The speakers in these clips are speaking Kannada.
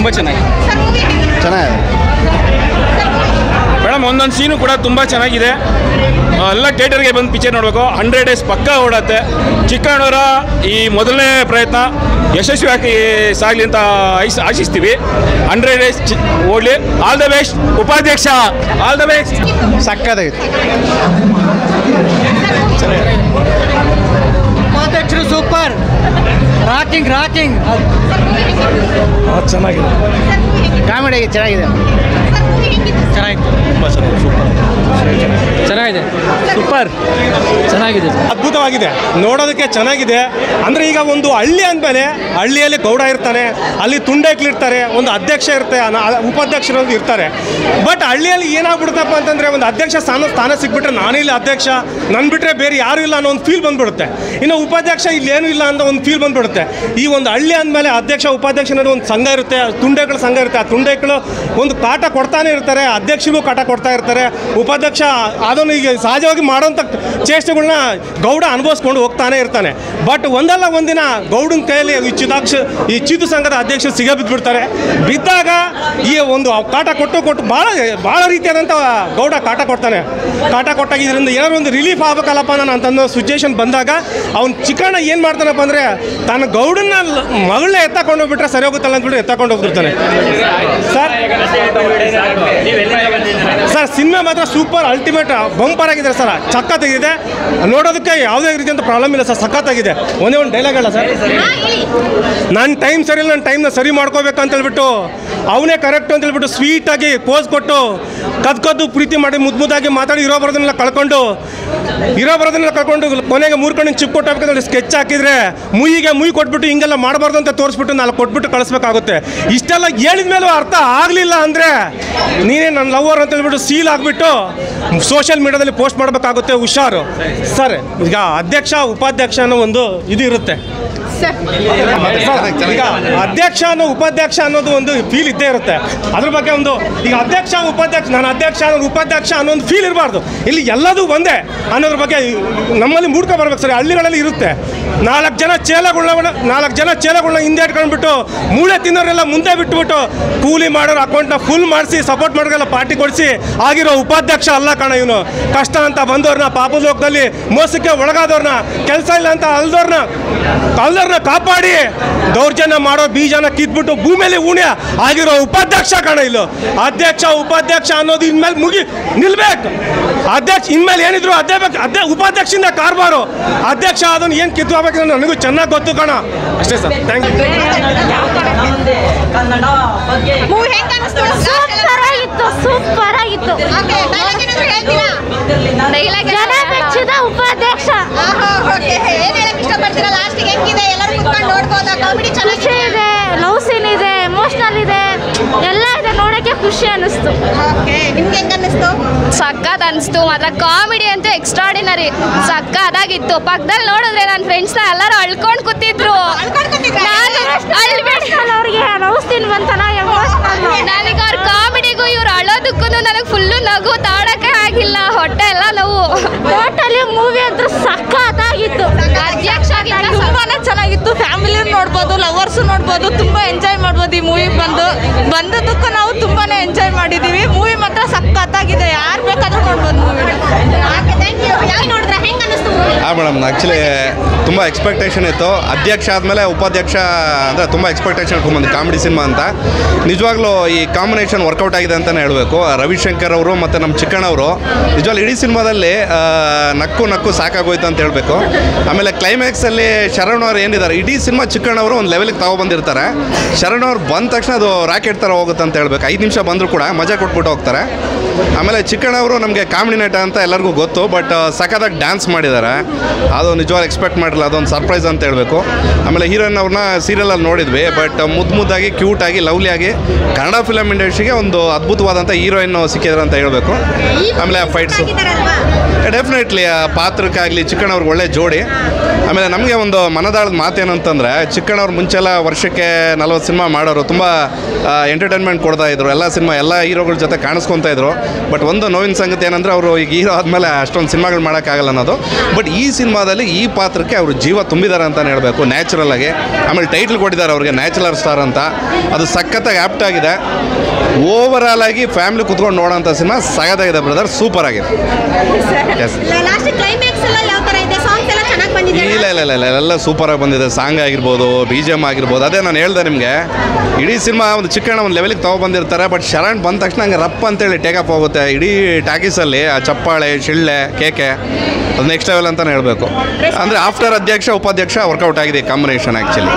ತುಂಬ ಚೆನ್ನಾಗಿದೆ. ಮೇಡಮ್ ಒಂದೊಂದು ಸೀನು ಕೂಡ ತುಂಬ ಚೆನ್ನಾಗಿದೆ. ಎಲ್ಲ ಥಿಯೇಟರ್ಗೆ ಬಂದು ಪಿಕ್ಚರ್ ನೋಡಬೇಕು. 100 ಡೇಸ್ ಪಕ್ಕ ಓಡತ್ತೆ. ಚಿಕ್ಕಣ್ಣವರ ಈ ಮೊದಲನೇ ಪ್ರಯತ್ನ ಯಶಸ್ವಿಯಾಗಿ ಸಾಗಲಿ ಅಂತ ಆಶಿಸ್ತೀವಿ. 100 ಡೇಸ್ ಓಡಲಿ. ಆಲ್ ದ ಬೆಸ್ಟ್ ಉಪಾಧ್ಯಕ್ಷ, ಆಲ್ ದ ಬೆಸ್ಟ್. ಸಕ್ಕತ್ತಾಗಿತ್ತು. ಉಪಾಧ್ಯಕ್ಷರು ಸೂಪರ್. ರಾಕಿಂಗ್ ಚೆನ್ನಾಗಿದೆ. ಕಾಮಿಡಿ ಚೆನ್ನಾಗಿದೆ. ಚೆನ್ನಾಗಿದೆ. ಸೂಪರ್ ಚೆನ್ನಾಗಿದೆ. ಅದ್ಭುತವಾಗಿದೆ. ನೋಡೋದಕ್ಕೆ ಚೆನ್ನಾಗಿದೆ. ಅಂದರೆ ಈಗ ಒಂದು ಹಳ್ಳಿ ಅಂದಮೇಲೆ ಹಳ್ಳಿಯಲ್ಲಿ ಗೌಡ ಇರ್ತಾನೆ, ಅಲ್ಲಿ ತುಂಡೇಕ್ಲಿರ್ತಾರೆ, ಒಂದು ಅಧ್ಯಕ್ಷ ಇರುತ್ತೆ, ಉಪಾಧ್ಯಕ್ಷರು ಇರ್ತಾರೆ. ಬಟ್ ಹಳ್ಳಿಯಲ್ಲಿ ಏನಾಗ್ಬಿಡುತ್ತಪ್ಪ ಅಂತಂದರೆ ಒಂದು ಅಧ್ಯಕ್ಷ ಸ್ಥಾನ ಸಿಕ್ಬಿಟ್ರೆ ನಾನೇ ಇಲ್ಲಿ ಅಧ್ಯಕ್ಷ, ನನ್ನ ಬಿಟ್ಟರೆ ಬೇರೆ ಯಾರೂ ಇಲ್ಲ ಅನ್ನೋ ಒಂದು ಫೀಲ್ ಬಂದ್ಬಿಡುತ್ತೆ. ಇನ್ನು ಉಪಾಧ್ಯಕ್ಷ ಇಲ್ಲೇನೂ ಇಲ್ಲ ಅನ್ನೋ ಒಂದು ಫೀಲ್ ಬಂದ್ಬಿಡುತ್ತೆ. ಈ ಒಂದು ಹಳ್ಳಿ ಅಂದಮೇಲೆ ಅಧ್ಯಕ್ಷ ಉಪಾಧ್ಯಕ್ಷ ಅನ್ನೋದು ಒಂದು ಸಂಘ ಇರುತ್ತೆ, ತುಂಡೇಕಳ ಸಂಘ ಇರುತ್ತೆ. ಆ ತುಂಡೇಕಳು ಒಂದು ಕಾಟ ಕೊಡ್ತಾನೆ ಇರ್ತಾರೆ, ಅಧ್ಯಕ್ಷರಿಗೂ ಕಾಟ ಕೊಡ್ತಾ ಇರ್ತಾರೆ. ಉಪಾಧ್ಯಕ್ಷ ಅದನ್ನು ಈಗ ಸಹಜವಾಗಿ ಮಾಡೋಂಥ ಚೇಷ್ಟೆಗಳನ್ನ ಗೌಡ ಅನುಭವಿಸ್ಕೊಂಡು ಹೋಗ್ತಾನೆ ಇರ್ತಾನೆ. ಬಟ್ ಒಂದಲ್ಲ ಒಂದಿನ ಗೌಡನ ಕೈಯಲ್ಲಿ ಈ ಚಿದು ಸಂಘದ ಅಧ್ಯಕ್ಷರು ಸಿಗ ಬಿದ್ದುಬಿಡ್ತಾರೆ. ಬಿದ್ದಾಗ ಈ ಒಂದು ಕಾಟ ಕೊಟ್ಟು ಭಾಳ ರೀತಿಯಾದಂಥ ಗೌಡ ಕಾಟ ಕೊಡ್ತಾನೆ. ಕಾಟ ಕೊಟ್ಟಾಗ ಇದರಿಂದ ಏನಾದ್ರು ಒಂದು ರಿಲೀಫ್ ಆಗಬೇಕಲ್ಲಪ್ಪ ಅಂತಂದು ಸಿಚುವೇಶನ್ ಬಂದಾಗ ಅವ್ನು ಚಿಕ್ಕಣ್ಣ ಏನು ಮಾಡ್ತಾನಪ್ಪ ಅಂದರೆ ತನ್ನ ಗೌಡನ್ನ ಮಗಳನ್ನ ಎತ್ತಕೊಂಡು ಹೋಗ್ಬಿಟ್ರೆ ಸರಿ ಹೋಗುತ್ತಲ್ಲ ಅಂದ್ಬಿಟ್ಟು ಎತ್ತಕೊಂಡು ಹೋಗ್ಬಿಡ್ತಾನೆ. ಸರ್ ಸಿನಿಮಾ ಮಾತ್ರ ಸೂಪರ್ ಅಲ್ಟಿಮೇಟ್ ಬಂಪರ್ ಆಗಿದೆ ಸರ್. ಸಖತ್ತಾಗಿದೆ. ನೋಡೋದಕ್ಕೆ ಯಾವುದೇ ರೀತಿಯಂತ ಪ್ರಾಬ್ಲಮ್ ಇಲ್ಲ ಸರ್. ಸಖತ್ತಾಗಿದೆ. ಒಂದೇ ಒಂದು ಡೈಲಾಗ್ ಅಲ್ಲ ಸರ್, ನನ್ನ ಟೈಮ್ ಸರಿ ಇಲ್ಲ, ನನ್ನ ಟೈಮ್ನ ಸರಿ ಮಾಡ್ಕೋಬೇಕು ಅಂತ ಹೇಳ್ಬಿಟ್ಟು ಅವನೇ ಕರೆಕ್ಟು ಅಂತ ಹೇಳ್ಬಿಟ್ಟು ಸ್ವೀಟಾಗಿ ಪೋಸ್ ಕೊಟ್ಟು ಕದ್ದು ಪ್ರೀತಿ ಮಾಡಿ ಮುದ್ದಾಗಿ ಮಾತಾಡಿ ಇರೋ ಬರೋದನ್ನೆಲ್ಲ ಕಳ್ಕೊಂಡು ಕೊನೆಗೆ 3 ಕಣ್ಣಿನ ಚಿಪ್ ಕೊಟ್ಟು ಸ್ಕೆಚ್ ಹಾಕಿದ್ರೆ ಮುಯಿ ಕೊಟ್ಬಿಟ್ಟು ಹಿಂಗೆಲ್ಲ ಮಾಡಬಾರ್ದು ಅಂತ ತೋರಿಸ್ಬಿಟ್ಟು 4 ಕೊಟ್ಬಿಟ್ಟು ಕಳಿಸ್ಬೇಕಾಗುತ್ತೆ. ಇಷ್ಟೆಲ್ಲ ಹೇಳಿದ ಮೇಲೂ ಅರ್ಥ ಆಗಲಿಲ್ಲ ಅಂದರೆ ನೀನೇ ನನ್ನ ಲವರ್ ಅಂತ ಹೇಳ್ಬಿಟ್ಟು ಸೀಲ್ ಆಗಿಬಿಟ್ಟು ಸೋಷಿಯಲ್ ಮೀಡಿಯಾದಲ್ಲಿ ಪೋಸ್ಟ್ ಮಾಡಬೇಕಾಗುತ್ತೆ. ಹುಷಾರು ಸರ್. ಈಗ ಅಧ್ಯಕ್ಷ ಉಪಾಧ್ಯಕ್ಷ ಅನ್ನೋ ಒಂದು ಇದು ಇರುತ್ತೆ. ಈಗ ಅಧ್ಯಕ್ಷ ಉಪಾಧ್ಯಕ್ಷ ಅನ್ನೋದು ಒಂದು ಫೀಲ್ ಇದ್ದೇ ಇರುತ್ತೆ. ಅದ್ರ ಬಗ್ಗೆ ಒಂದು ಈಗ ಅಧ್ಯಕ್ಷ ಉಪಾಧ್ಯಕ್ಷ, ನಾನು ಅಧ್ಯಕ್ಷ ಅನ್ನೋದು ಉಪಾಧ್ಯಕ್ಷ ಅನ್ನೋ ಒಂದು ಫೀಲ್ ಇರಬಾರ್ದು. ಇಲ್ಲಿ ಎಲ್ಲದೂ ಒಂದೇ ಅನ್ನೋದ್ರ ಬಗ್ಗೆ ನಮ್ಮಲ್ಲಿ ಮೂಡ್ಕೊ ಬರ್ಬೇಕು ಸರ್. ಹಳ್ಳಿಗಳಲ್ಲಿ ಇರುತ್ತೆ 4 ಜನ ಚೇಲಗಳನ್ನ ಹಿಂದೆ ಇಟ್ಕೊಂಡ್ಬಿಟ್ಟು ಮೂಳೆ ತಿನ್ನೋರೆಲ್ಲ ಮುಂದೆ ಬಿಟ್ಬಿಟ್ಟು ಕೂಲಿ ಮಾಡೋರು ಅಕೌಂಟ್ನ ಫುಲ್ ಮಾಡಿಸಿ ಸಪೋರ್ಟ್ ಮಾಡೋರೆಲ್ಲ ಪಾರ್ಟಿ ಕೊಡಿಸಿ ಆಗಿರೋ ಉಪಾಧ್ಯಕ್ಷ ಅಲ್ಲ ಕಣ ಇವನು. ಕಷ್ಟ ಅಂತ ಬಂದವ್ರನ್ನ, ಪಾಪದ ಲೋಕದಲ್ಲಿ ಮೋಸಕ್ಕೆ ಒಳಗಾದವ್ರನ್ನ, ಕೆಲಸ ಇಲ್ಲ ಅಂತ ಅಲ್ದವ್ರನ್ನ ಕಾಪಾಡಿ ದೌರ್ಜನ್ಯ ಮಾಡೋ ಬೀಜನ ಕಿತ್ಬಿಟ್ಟು ಭೂಮಿಯಲ್ಲಿ ಉಣ್ಯ ಆಗಿರೋ ಉಪಾಧ್ಯಕ್ಷ ಕಣ ಇಲ್ಲೋ. ಅಧ್ಯಕ್ಷ ಉಪಾಧ್ಯಕ್ಷ ಅನ್ನೋದು ಇನ್ಮೇಲೆ ನಿಲ್ಬೇಕು. ಅಧ್ಯಕ್ಷ ಇನ್ಮೇಲೆ ಏನಿದ್ರು ಉಪಾಧ್ಯಕ್ಷದಿಂದ ಕಾರ್ಬಾರು. ಅಧ್ಯಕ್ಷ ಅದನ್ನು ಏನು ಕಿತ್ತು ಹೋಗ್ಬೇಕು ನನಗೂ ಚೆನ್ನಾಗಿ ಗೊತ್ತು ಕಣ. ಅಷ್ಟೇ ಸರ್. Thank you. ಸೂಪರ್ ಆಗಿತ್ತು. ಉಪಾಧ್ಯಕ್ಷ ಖುಷಿ ಇದೆ, ಲವ್ ಸೀನ್ ಇದೆ, ಎಮೋಷನಲ್ ಇದೆ, ಎಲ್ಲ ಇದೆ. ನೋಡಕ್ಕೆ ಖುಷಿ ಅನಿಸ್ತು. ಸಕ್ಕತ್ ಅನಿಸ್ತು ಮಾತ್ರ. ಕಾಮಿಡಿ ಅಂತೂ ಎಕ್ಸ್ಟ್ರಾಡಿನರಿ ಸಕ್ಕದಾಗಿತ್ತು. ಪಕ್ಕದಲ್ಲಿ ನೋಡಿದ್ರೆ ನನ್ನ ಫ್ರೆಂಡ್ಸ್ನ ಎಲ್ಲರೂ ಅಳ್ಕೊಂಡು ಕೂತಿದ್ರು. ಅವ್ರಿಗೆ ಲವ್ ಸೀನ್ ಬಂತನ ಎಮೋಷನಲ್. ನನಗೆ ಅವ್ರ ಕಾಮಿಡಿಗೂ ಇವ್ರು ಅಳೋದಕ್ಕೂ ನನಗೆ ಫುಲ್ಲು ನಗು ತಾಡಕ್ಕೆ ಆಗಿಲ್ಲ. ಹೊಟ್ಟೆ ಎಲ್ಲ ನೋವು. ಟೋಟಲಿ ಮೂವಿ ಅಂತೂ ಸಕ್ಕತ್ತಾಗಿತ್ತು. ಅಧ್ಯಕ್ಷ ತುಂಬಾನೇ ಚೆನ್ನಾಗಿತ್ತು. ಫ್ಯಾಮಿಲಿ ನೋಡ್ಬೋದು, ಲವರ್ಸ್ ನೋಡ್ಬೋದು, ತುಂಬಾ ಎಂಜಾಯ್ ಮಾಡ್ಬೋದು. ಈ ಮೂವಿ ಬಂದದಕ್ಕೂ ನಾವು ತುಂಬಾನೇ ಎಂಜಾಯ್ ಮಾಡಿದೀವಿ. ಮೂವಿ ಮಾತ್ರ ಸಕ್ಕತ್ತಾಗಿದೆ. ಯಾರು ಬೇಕಾದ್ರೂ ನೋಡ್ಬೋದು ಮೂವಿ. ಮೇಡಮ್ ಆ್ಯಕ್ಚುಲಿ ತುಂಬ ಎಕ್ಸ್ಪೆಕ್ಟೇಷನ್ ಇತ್ತು. ಅಧ್ಯಕ್ಷ ಆದಮೇಲೆ ಉಪಾಧ್ಯಕ್ಷ ಅಂದರೆ ತುಂಬ ಎಕ್ಸ್ಪೆಕ್ಟೇಷನ್ ಇಟ್ಕೊಂಡ್ಬಂದು ಕಾಮಿಡಿ ಸಿನಿಮಾ ಅಂತ. ನಿಜವಾಗ್ಲೂ ಈ ಕಾಂಬಿನೇಷನ್ ವರ್ಕೌಟ್ ಆಗಿದೆ ಅಂತಲೇ ಹೇಳಬೇಕು. ರವಿಶಂಕರ್ ಅವರು ಮತ್ತು ನಮ್ಮ ಚಿಕ್ಕಣ್ಣವರು ನಿಜವಾಗ್ಲೂ ಇಡೀ ಸಿನಿಮಾದಲ್ಲಿ ನಕ್ಕು ಸಾಕಾಗೋಯ್ತು ಅಂತ ಹೇಳಬೇಕು. ಆಮೇಲೆ ಕ್ಲೈಮ್ಯಾಕ್ಸಲ್ಲಿ ಶರಣ್ ಅವ್ರು ಏನಿದ್ದಾರೆ, ಇಡೀ ಸಿನಿಮಾ ಚಿಕ್ಕಣ್ಣವರು ಒಂದು ಲೆವೆಲಿಗೆ ತಗೊಬಂದಿರ್ತಾರೆ. ಶರಣ್ ಅವ್ರು ಬಂದ ತಕ್ಷಣ ಅದು ರಾಕೆಟ್ ಥರ ಹೋಗುತ್ತೆ ಅಂತ ಹೇಳಬೇಕು. 5 ನಿಮಿಷ ಬಂದರೂ ಕೂಡ ಮಜಾ ಕೊಟ್ಬಿಟ್ಟು ಹೋಗ್ತಾರೆ. ಆಮೇಲೆ ಚಿಕ್ಕಣ್ಣವರು ನಮಗೆ ಕಾಮಿಡಿ ನಟ ಅಂತ ಎಲ್ಲರಿಗೂ ಗೊತ್ತು, ಬಟ್ ಸಖತ್ತಾಗಿ ಡ್ಯಾನ್ಸ್ ಮಾಡಿದ್ದಾರೆ. ಅದು ನಿಜವಾಗ್ಲೂ ಎಕ್ಸ್ಪೆಕ್ಟ್ ಮಾಡಿರಲಿಲ್ಲ. ಅದೊಂದು ಸರ್ಪ್ರೈಸ್ ಅಂತ ಹೇಳಬೇಕು. ಆಮೇಲೆ ಹೀರೋಯಿನ್ ಅವ್ರನ್ನ ಸೀರಿಯಲಲ್ಲಿ ನೋಡಿದ್ವಿ, ಬಟ್ ಮುದ್ದಾಗಿ ಕ್ಯೂಟಾಗಿ ಲವ್ಲಿಯಾಗಿ ಕನ್ನಡ ಫಿಲಮ್ ಇಂಡಸ್ಟ್ರಿಗೆ ಒಂದು ಅದ್ಭುತವಾದಂಥ ಹೀರೋಯಿನ್ ಸಿಕ್ಕಿದ್ರು ಅಂತ ಹೇಳಬೇಕು. ಆಮೇಲೆ ಫೈಟ್ಸು ಡೆಫಿನೆಟ್ಲಿ ಆ ಪಾತ್ರಕ್ಕಾಗಲಿ ಚಿಕ್ಕಣ್ಣವ್ರಿಗೆ ಒಳ್ಳೆ ಜೋಡಿ. ಆಮೇಲೆ ನಮಗೆ ಒಂದು ಮನದಾಳದ ಮಾತೇನಂತಂದರೆ, ಚಿಕ್ಕಣ್ಣವ್ರು ಮುಂಚೆಲ್ಲ ವರ್ಷಕ್ಕೆ 40 ಸಿನಿಮಾ ಮಾಡೋರು, ತುಂಬ ಎಂಟರ್ಟೈನ್ಮೆಂಟ್ ಕೊಡ್ತಾ ಇದ್ರು, ಎಲ್ಲ ಸಿನಿಮಾ ಎಲ್ಲ ಹೀರೋಗಳ ಜೊತೆ ಕಾಣಿಸ್ಕೊತಾ ಇದ್ರು. ಬಟ್ ಒಂದು ನೋವಿನ ಸಂಗತಿ ಏನಂದರೆ, ಅವರು ಈಗ ಹೀರೋ ಆದಮೇಲೆ ಅಷ್ಟೊಂದು ಸಿನಿಮಾಗಳು ಮಾಡೋಕ್ಕಾಗಲ್ಲ ಅನ್ನೋದು. ಬಟ್ ಈ ಸಿನಿಮಾದಲ್ಲಿ ಈ ಪಾತ್ರಕ್ಕೆ ಅವರು ಜೀವ ತುಂಬಿದ್ದಾರೆ ಅಂತಲೇ ಹೇಳಬೇಕು, ನ್ಯಾಚುರಲ್ ಆಗಿ. ಆಮೇಲೆ ಟೈಟ್ಲ್ ಕೊಟ್ಟಿದ್ದಾರೆ ಅವ್ರಿಗೆ, ನ್ಯಾಚುರಲ್ ಸ್ಟಾರ್ ಅಂತ. ಅದು ಸಖತ್ತಾಗಿ ಆ್ಯಪ್ಟ್ ಆಗಿದೆ. ಓವರಾಲ್ ಆಗಿ ಫ್ಯಾಮಿಲಿ ಕುತ್ಕೊಂಡು ನೋಡೋಂಥ ಸಿನಿಮಾ ಸಖತ್ತಾಗಿದೆ ಬ್ರದರ್, ಸೂಪರ್ ಆಗಿದೆ. ಇಲ್ಲ ಎಲ್ಲ ಸೂಪರಾಗಿ ಬಂದಿದೆ. ಸಾಂಗ್ ಆಗಿರ್ಬೋದು, BGM ಆಗಿರ್ಬೋದು. ಅದೇ ನಾನು ಹೇಳ್ದೆ ನಿಮಗೆ, ಇಡೀ ಸಿನಿಮಾ ಒಂದು ಚಿಕ್ಕಣ್ಣ ಒಂದು ಲೆವೆಲಿಗೆ ತೊಗೊಬಂದಿರ್ತಾರೆ. ಬಟ್ ಶರಣ್ ಬಂದ ತಕ್ಷಣ ಹಂಗೆ ರಪ್ಪ ಅಂತೇಳಿ ಟೇಕಪ್ ಹೋಗುತ್ತೆ. ಇಡೀ ಟಾಕೀಸಲ್ಲಿ ಆ ಚಪ್ಪಾಳೆ, ಶಿಳ್ಳೆ, ಕೇಕೆ ಅದು ನೆಕ್ಸ್ಟ್ ಲೆವೆಲ್ ಅಂತಲೇ ಹೇಳಬೇಕು. ಅಂದರೆ ಆಫ್ಟರ್ ಅಧ್ಯಕ್ಷ ಉಪಾಧ್ಯಕ್ಷ ವರ್ಕೌಟ್ ಆಗಿದೆ ಕಾಂಬಿನೇಷನ್ ಆ್ಯಕ್ಚುಲಿ.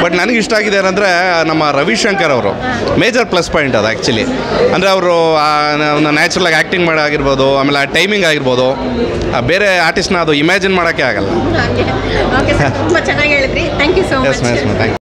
ಬಟ್ ನನಗೆ ಇಷ್ಟ ಆಗಿದೆ ಏನಂದರೆ, ನಮ್ಮ ರವಿಶಂಕರ್ ಅವರು ಮೇಜರ್ ಪ್ಲಸ್ ಪಾಯಿಂಟ್ ಅದು ಆ್ಯಕ್ಚುಲಿ. ಅಂದರೆ ಅವರು ನ್ಯಾಚುರಲ್ ಆಗಿ ಆ್ಯಕ್ಟಿಂಗ್ ಮಾಡೋಗಿರ್ಬೋದು, ಆಮೇಲೆ ಆ ಟೈಮಿಂಗ್ ಆಗಿರ್ಬೋದು, ಬೇರೆ ಆರ್ಟಿಸ್ಟ್ನ ಅದು ಇಮ್ಯಾಜಿನ್ ಮಾಡೋಕ್ಕೆ ಆಗಲ್ಲ. ತುಂಬ ಚೆನ್ನಾಗಿ ಹೇಳಿದ್ರಿ. Thank you so much.